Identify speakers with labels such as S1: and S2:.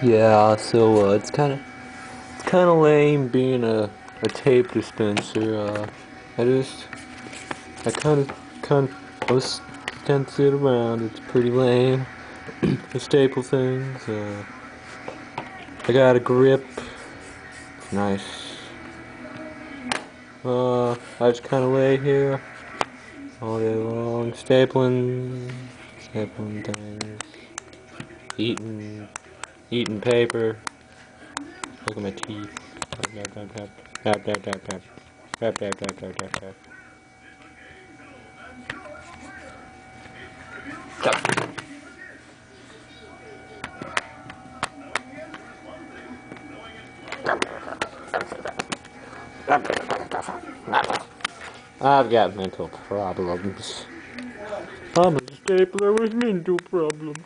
S1: Yeah, so it's kind of lame being a tape dispenser. I just I I was kind of sit around. It's pretty lame. The staple things. I got a grip. It's nice. I just kind of lay here all day long, stapling things, eating paper. Look at my teeth. Tap, tap, tap, tap, tap, tap, tap, tap, tap, tap, tap, tap, tap. I've got mental problems. I'm a stapler with mental problems.